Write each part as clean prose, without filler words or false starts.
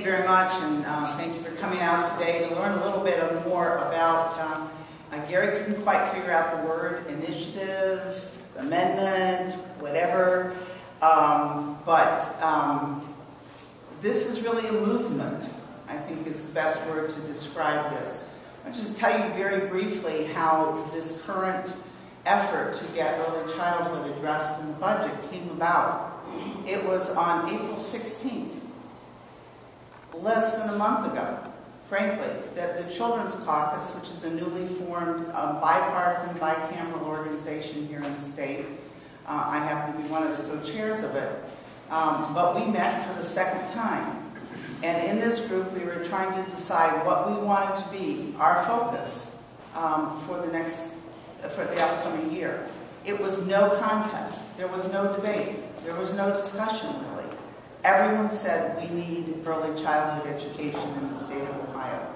you very much, and thank you for coming out today to learn a little bit more about, Gary couldn't quite figure out the word, initiative, amendment, whatever, this is really a movement, I think is the best word to describe this. I'll just tell you very briefly how this current effort to get early childhood addressed in the budget came about. It was on April 16th, less than a month ago, frankly, that the Children's Caucus, which is a newly formed bipartisan, bicameral organization here in the state, I happen to be one of the co-chairs of it, but we met for the second time. And in this group, we were trying to decide what we wanted to be our focus for the upcoming year. It was no contest. There was no debate. There was no discussion, really. Everyone said we need early childhood education in the state of Ohio.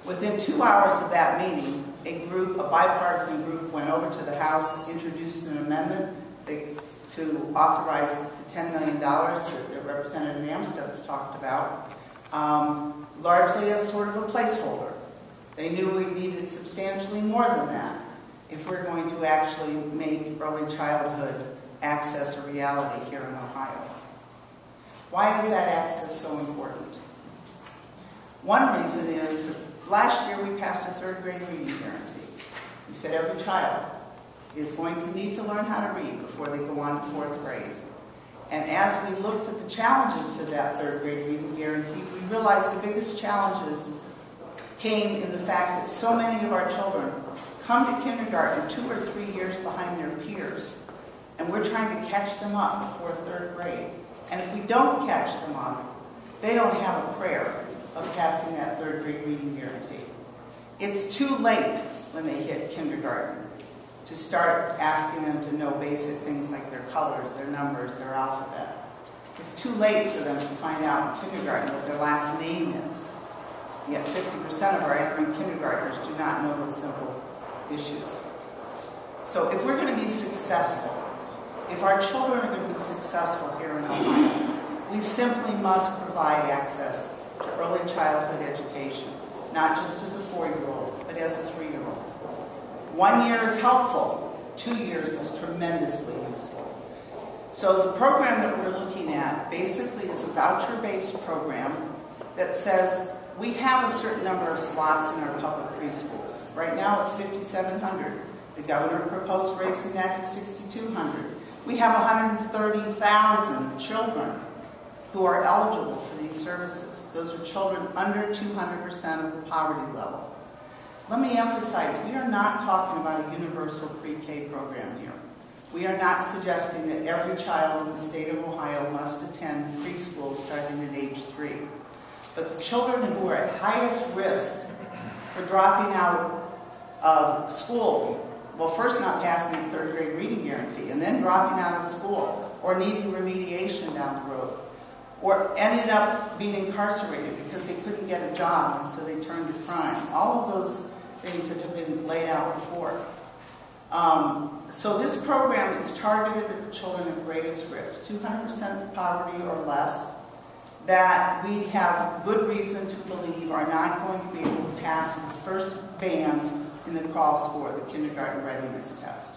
Within 2 hours of that meeting, a bipartisan group went over to the House, introduced an amendment to authorize the $10 million that Representative Amstutz talked about, largely as sort of a placeholder. They knew we needed substantially more than that if we're going to actually make early childhood access a reality here in Ohio. Why is that access so important? One reason is that last year we passed a third grade reading guarantee. We said every child is going to need to learn how to read before they go on to fourth grade. And as we looked at the challenges to that third grade reading guarantee, we realized the biggest challenges came in the fact that so many of our children come to kindergarten 2 or 3 years behind their peers, and we're trying to catch them up before third grade. And if we don't catch them up, they don't have a prayer of passing that third grade reading guarantee. It's too late when they hit kindergarten to start asking them to know basic things like their colors, their numbers, their alphabet. It's too late for them to find out in kindergarten what their last name is. Yet 50% of our entering kindergartners do not know those simple issues. So if we're going to be successful, if our children are going to be successful here in Ohio, we simply must provide access to early childhood education, not just as a 4-year-old, but as a 3-year-old. 1 year is helpful. 2 years is tremendously useful. So the program that we're looking at basically is a voucher-based program that says we have a certain number of slots in our public preschools. Right now it's 5,700. The governor proposed raising that to 6,200. We have 130,000 children who are eligible for these services. Those are children under 200% of the poverty level. Let me emphasize, we are not talking about a universal pre-K program here. We are not suggesting that every child in the state of Ohio must attend preschool starting at age 3. But the children who are at highest risk for dropping out of school, well, first not passing the third grade reading guarantee, and then dropping out of school, or needing remediation down the road, or ended up being incarcerated because they couldn't get a job and so they turned to crime. All of those things that have been laid out before. So this program is targeted at the children at greatest risk, 200% poverty or less, that we have good reason to believe are not going to be able to pass the first band in the crawl score, the kindergarten readiness test.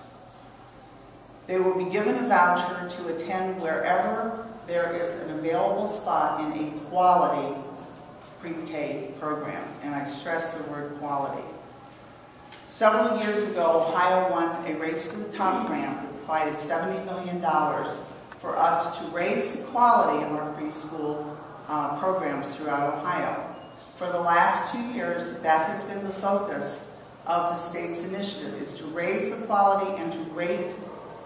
They will be given a voucher to attend wherever there is an available spot in a quality pre-K program, and I stress the word quality. Several years ago, Ohio won a Race to the Top grant that provided $70 million for us to raise the quality of our preschool programs throughout Ohio. For the last 2 years, that has been the focus of the state's initiative, is to raise the quality and to rate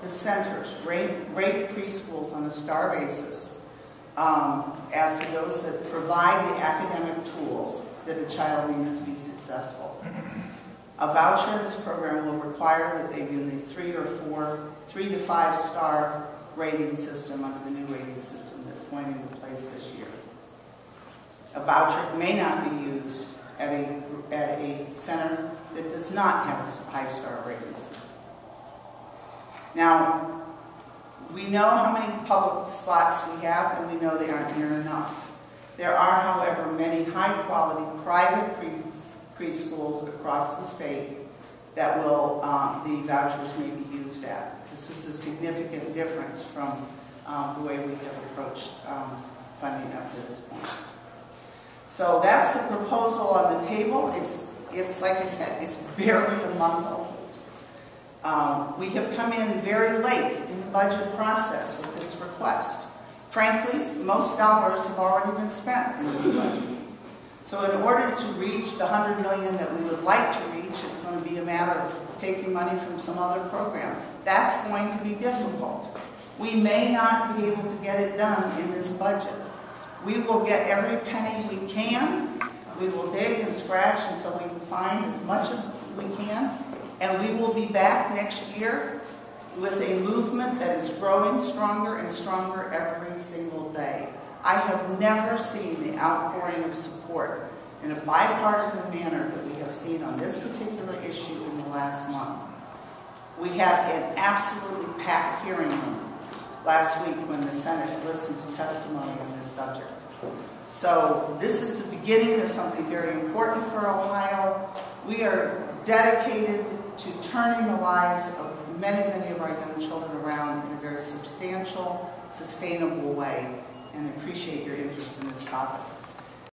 the centers, rate preschools on a star basis as to those that provide the academic tools that a child needs to be successful. A voucher in this program will require that they be in the 3 to 5 star rating system under the new rating system that's going into place this year. A voucher may not be used at a center that does not have a high star rating system. Now, we know how many public spots we have, and we know they aren't near enough. There are, however, many high-quality private preschools across the state that will, the vouchers may be used at. This is a significant difference from the way we have approached funding up to this point. So that's the proposal on the table. It's like I said, it's barely a month old. We have come in very late in the budget process with this request. Frankly, most dollars have already been spent in this budget. So in order to reach the $100 million that we would like to reach, it's going to be a matter of taking money from some other program. That's going to be difficult. We may not be able to get it done in this budget. We will get every penny we can. We will dig and scratch until we can find as much as we can. And we will be back next year with a movement that is growing stronger and stronger every single day. I have never seen the outpouring of support in a bipartisan manner that we have seen on this particular issue in the last month. We had an absolutely packed hearing room last week when the Senate listened to testimony on this subject. So this is the beginning of something very important for Ohio. We are dedicated to turning the lives of many, many of our young children around in a very substantial, sustainable way, and appreciate your interest in this topic.